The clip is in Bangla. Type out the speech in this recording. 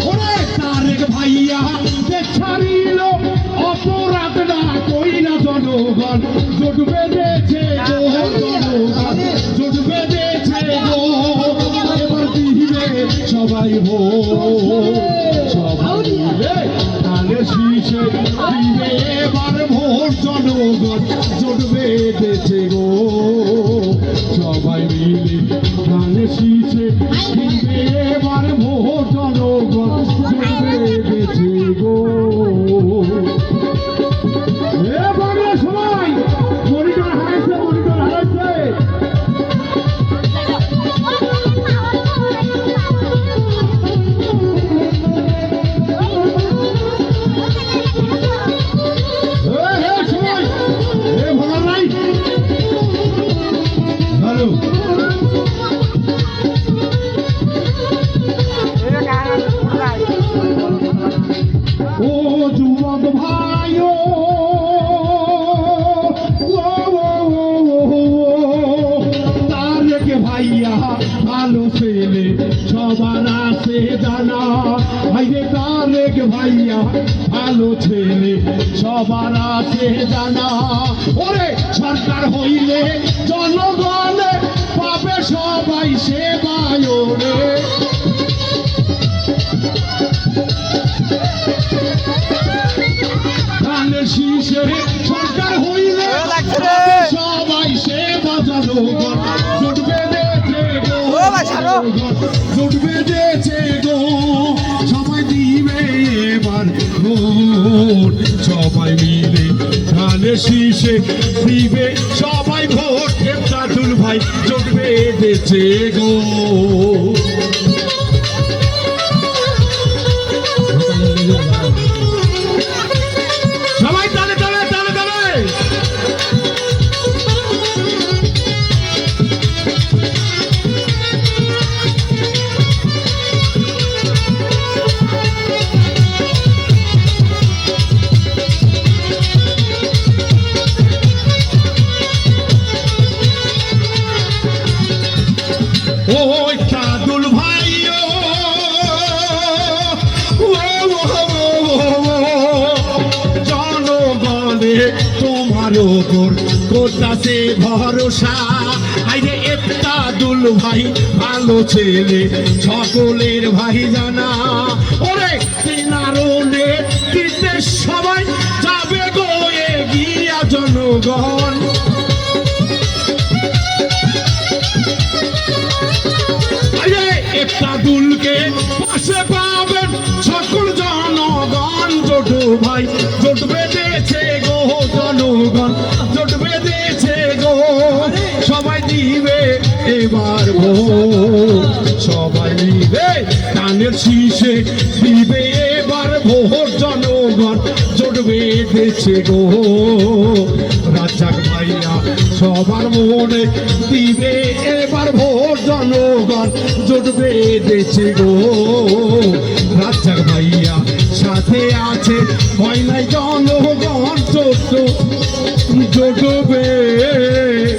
ওরে তারেক ভাইয়া ছাড়িল অপরাধ না কইরা জনগণ জোট বেঁধেছে গো জনগণ জোট বেঁধেছে গো এবার দিবে সবাই সবাই মিলে ধানে শীষে দিবে এবার ভোট জনগণ জোট বেঁধেছে গো সবাই মিলে ধানে শীষে দিবে এবার ভোট জনগণ জোট বেঁধেছে গো এবারে সবাই মনিটর হারাইছে ও যুবক ভাই তারেক ভাইয়া ভালো ছেলে সবার আছে জানা ভাইরে তারেক ভাইয়া ভালো ছেলে সবার আছে জানা ওরে সরকার হইলে জনগণে পাবে সবাই সেবায় রে শীষে সরকার হইলে সবাই সেবা জনগণ জোট বেঁধেছে গো জোট বেঁধেছে গো সবাই দিবে এবার ভোট সবাই মিলে ধানের শীষে দিবে সবাই ভোট এমদাদুল ভাই জোট বেঁধেছে গো ওই কাদুল ভাই জনগণে তোমার ওপর করতাছে ভরসা আইরে এফতাদুল ভাই ভালো ছেলে সকলের ভাই জানা ওরে তিনারনে দিতে সবাই যাবে গো এগিয়া জনগণ এফতাদুলকে পাশে পাবেন সকল জনগণ জোট ভাই জোট বেঁধেছে গো জনগণ জোট বেঁধেছে গো সবাই দিবে এবার ভোট সবাই মিলে ধানের শীষে দিবে এবার ভোট জনগণ জোট বেঁধেছে গো রাজ্জাক ভাইয়া সবার মনে দিবে এবার ভোট জনগণ জোট বেঁধেছে গো রাজ্জাক ভাইয়া সাথে আছে ভয় নাই জনগণ জোট জোটবে